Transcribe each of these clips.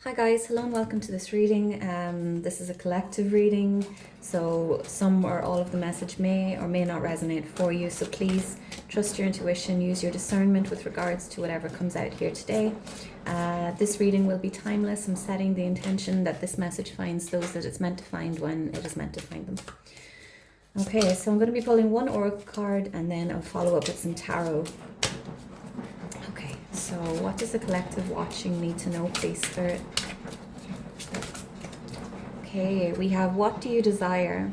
Hi guys, hello and welcome to this reading. This is a collective reading, so some or all of the message may or may not resonate for you. So please trust your intuition, use your discernment with regards to whatever comes out here today. This reading will be timeless. I'm setting the intention that this message finds those that it's meant to find when it is meant to find them. Okay, so I'm going to be pulling one oracle card and then I'll follow up with some tarot. Okay, so what does the collective watching need to know, please, Spirit? Okay, we have what do you desire?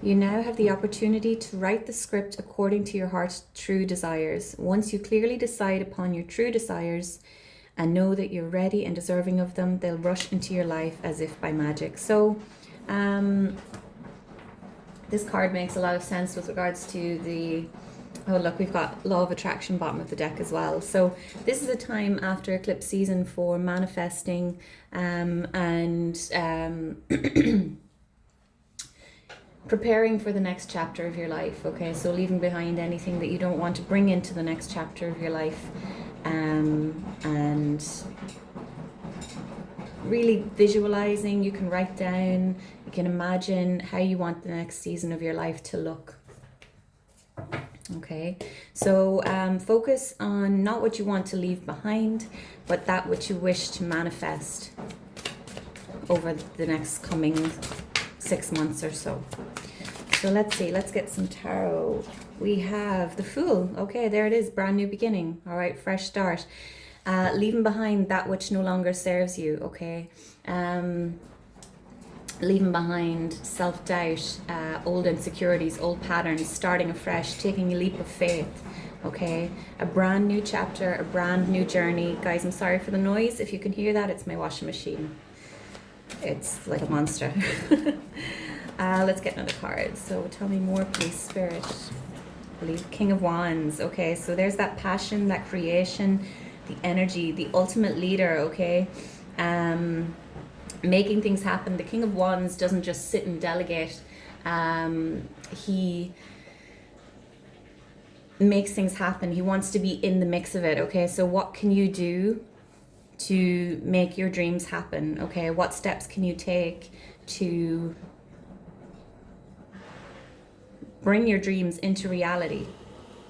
You now have the opportunity to write the script according to your heart's true desires. Once you clearly decide upon your true desires and know that you're ready and deserving of them, they'll rush into your life as if by magic. So, this card makes a lot of sense with regards to the... Oh, look, we've got Law of Attraction bottom of the deck as well. So this is a time after eclipse season for manifesting and preparing for the next chapter of your life. Okay, so leaving behind anything that you don't want to bring into the next chapter of your life, and really visualizing. You can write down, you can imagine how you want the next season of your life to look. Okay, so focus on not what you want to leave behind, but that which you wish to manifest over the next coming 6 months or so. So let's see, let's get some tarot. We have the Fool. Okay, there it is, brand new beginning. All right, fresh start. Leaving behind that which no longer serves you. Okay. Leaving behind self-doubt, old insecurities, old patterns, starting afresh, taking a leap of faith, okay? A brand new chapter, a brand new journey. Guys, I'm sorry for the noise. If you can hear that, it's my washing machine. It's like a monster. Let's get another card. So tell me more, please, Spirit. I believe King of Wands. Okay, so there's that passion, that creation, the energy, the ultimate leader, okay? Making things happen. The King of Wands doesn't just sit and delegate. He makes things happen. He wants to be in the mix of it. Okay, so what can you do to make your dreams happen? Okay, what steps can you take to bring your dreams into reality?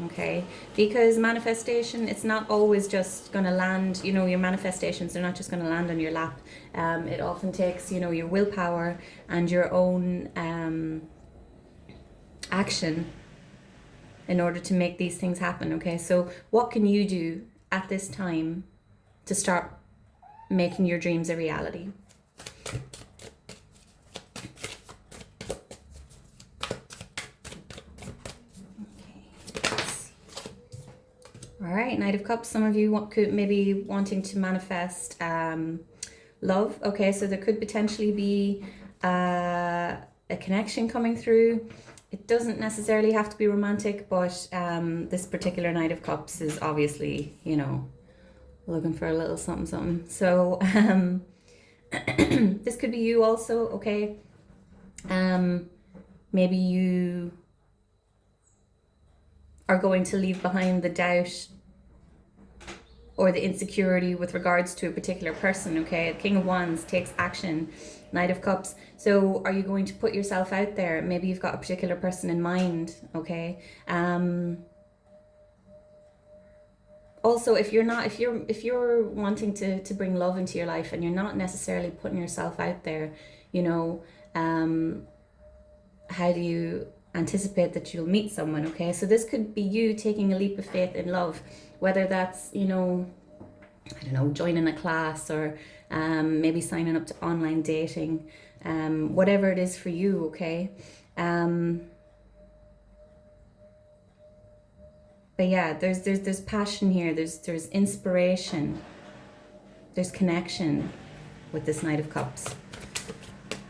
Okay, because manifestation, it's not always just going to land, you know, your manifestations are not just going to land on your lap. It often takes, you know, your willpower and your own action in order to make these things happen. Okay, so what can you do at this time to start making your dreams a reality? All right, Knight of Cups. Some of you could maybe wanting to manifest love. Okay, so there could potentially be a connection coming through. It doesn't necessarily have to be romantic, but this particular Knight of Cups is obviously, you know, looking for a little something, something. So this could be you also, okay? Maybe you are going to leave behind the doubt or the insecurity with regards to a particular person, okay? King of Wands takes action, Knight of Cups. So are you going to put yourself out there? Maybe you've got a particular person in mind, okay? Also, if you're wanting to bring love into your life and you're not necessarily putting yourself out there, you know, how do you anticipate that you'll meet someone? Okay, so this could be you taking a leap of faith in love, whether that's, you know, I don't know, joining a class or maybe signing up to online dating, whatever it is for you, okay? But yeah, there's passion here, there's inspiration, there's connection with this Knight of Cups.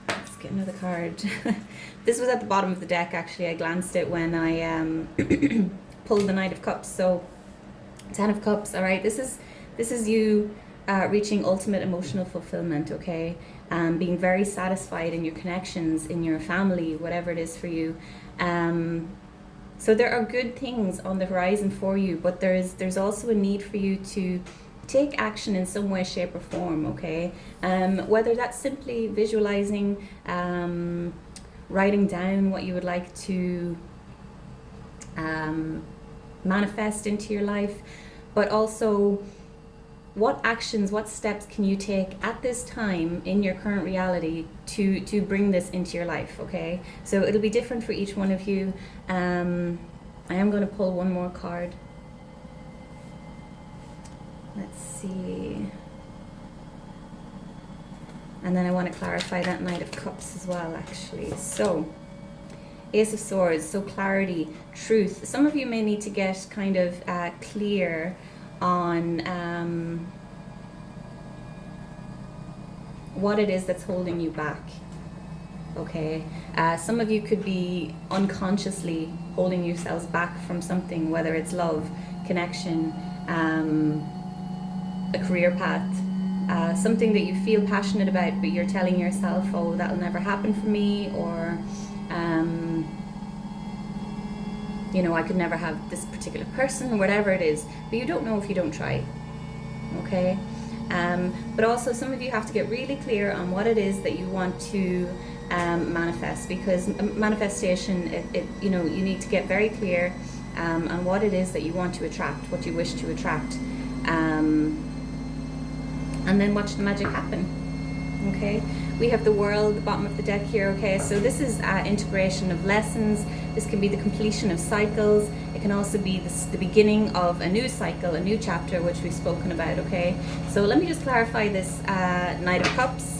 Let's get another card. This was at the bottom of the deck, actually. I glanced it when I pulled the Knight of Cups. So, Ten of Cups, all right? This is you reaching ultimate emotional fulfillment, okay? Being very satisfied in your connections, in your family, whatever it is for you. So there are good things on the horizon for you, but there's also a need for you to take action in some way, shape, or form, okay? Whether that's simply visualizing, writing down what you would like to manifest into your life, but also what actions, what steps can you take at this time in your current reality to bring this into your life, okay? So it'll be different for each one of you. I am going to pull one more card. Let's see. And then I want to clarify that Knight of Cups as well, actually. So, Ace of Swords, so clarity, truth. Some of you may need to get kind of clear on what it is that's holding you back, okay? Some of you could be unconsciously holding yourselves back from something, whether it's love, connection, a career path, something that you feel passionate about, but you're telling yourself, oh, that'll never happen for me, or you know, I could never have this particular person, whatever it is, but you don't know if you don't try, okay? But also some of you have to get really clear on what it is that you want to manifest, because manifestation, you know, you need to get very clear on what it is that you want to attract, what you wish to attract, and then watch the magic happen, okay? We have the World, the bottom of the deck here, okay? So this is integration of lessons. This can be the completion of cycles. It can also be the beginning of a new cycle, a new chapter, which we've spoken about, okay? So let me just clarify this Knight of Cups.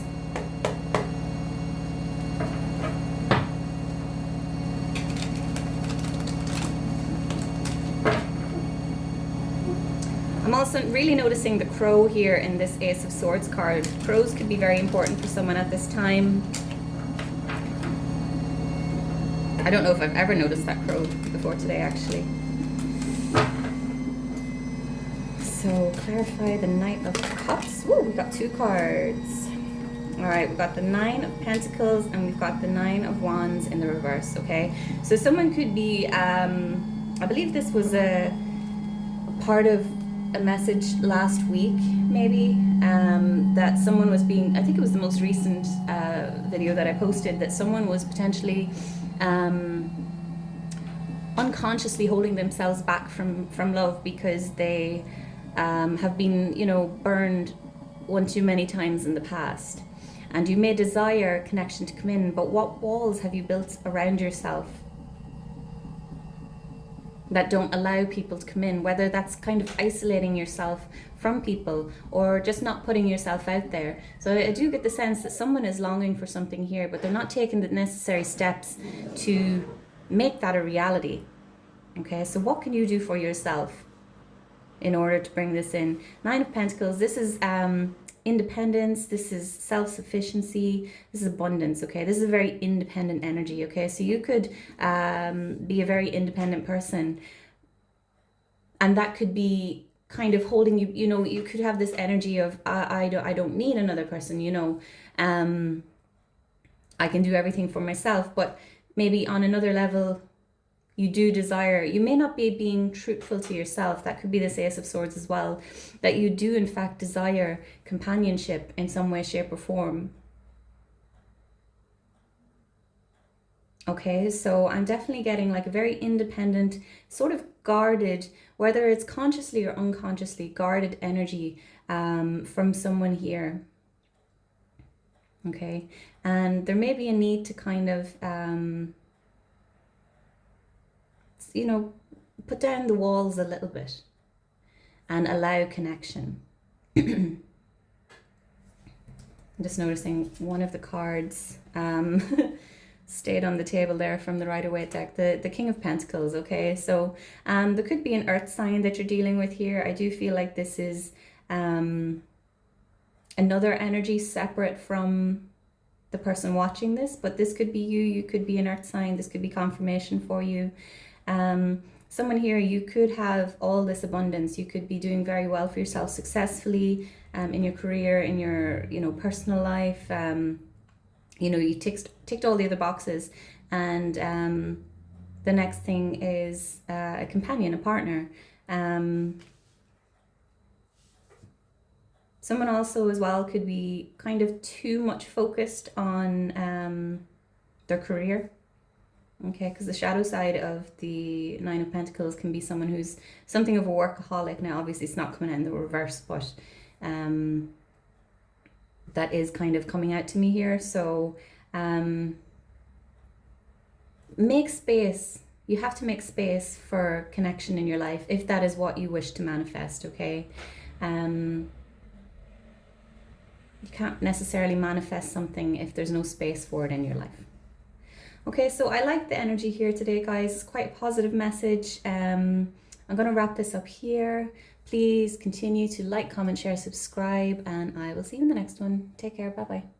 I'm also really noticing the crow here in this Ace of Swords card. Crows could be very important for someone at this time. I don't know if I've ever noticed that crow before today, actually. So clarify the Knight of Cups. Woo, we got two cards. All right, we've got the Nine of Pentacles and we've got the Nine of Wands in the reverse, okay? So someone could be, I believe this was a part of a message last week, maybe, that someone was being, I think it was the most recent video that I posted, that someone was potentially unconsciously holding themselves back from love because they have been, you know, burned one too many times in the past. And you may desire connection to come in, but what walls have you built around yourself that don't allow people to come in, whether that's kind of isolating yourself from people or just not putting yourself out there. So I do get the sense that someone is longing for something here, but they're not taking the necessary steps to make that a reality. Okay, so what can you do for yourself in order to bring this in? Nine of Pentacles, this is independence, this is self-sufficiency, this is abundance, okay? This is a very independent energy, okay? So you could be a very independent person, and that could be kind of holding you, you know, you could have this energy of, I don't need another person, you know, I can do everything for myself, but maybe on another level, you do desire, you may not be being truthful to yourself. That could be this Ace of Swords as well, that you do in fact desire companionship in some way, shape or form. Okay, so I'm definitely getting like a very independent, sort of guarded, whether it's consciously or unconsciously, guarded energy from someone here. Okay, and there may be a need to kind of you know, put down the walls a little bit and allow connection. I'm just noticing one of the cards stayed on the table there from the Rider-Waite deck, the King of Pentacles, okay? So there could be an earth sign that you're dealing with here. I do feel like this is another energy separate from the person watching this, but this could be you could be an earth sign, this could be confirmation for you. Someone here, you could have all this abundance, you could be doing very well for yourself successfully in your career, in your, you know, personal life, you know, you ticked all the other boxes, and the next thing is a companion, a partner. Someone also as well could be kind of too much focused on their career. Okay, because the shadow side of the Nine of Pentacles can be someone who's something of a workaholic. Now, obviously, it's not coming out in the reverse, but that is kind of coming out to me here. So make space. You have to make space for connection in your life if that is what you wish to manifest, okay? You can't necessarily manifest something if there's no space for it in your life. Okay, so I like the energy here today, guys. It's quite a positive message. I'm going to wrap this up here. Please continue to like, comment, share, subscribe, and I will see you in the next one. Take care. Bye-bye.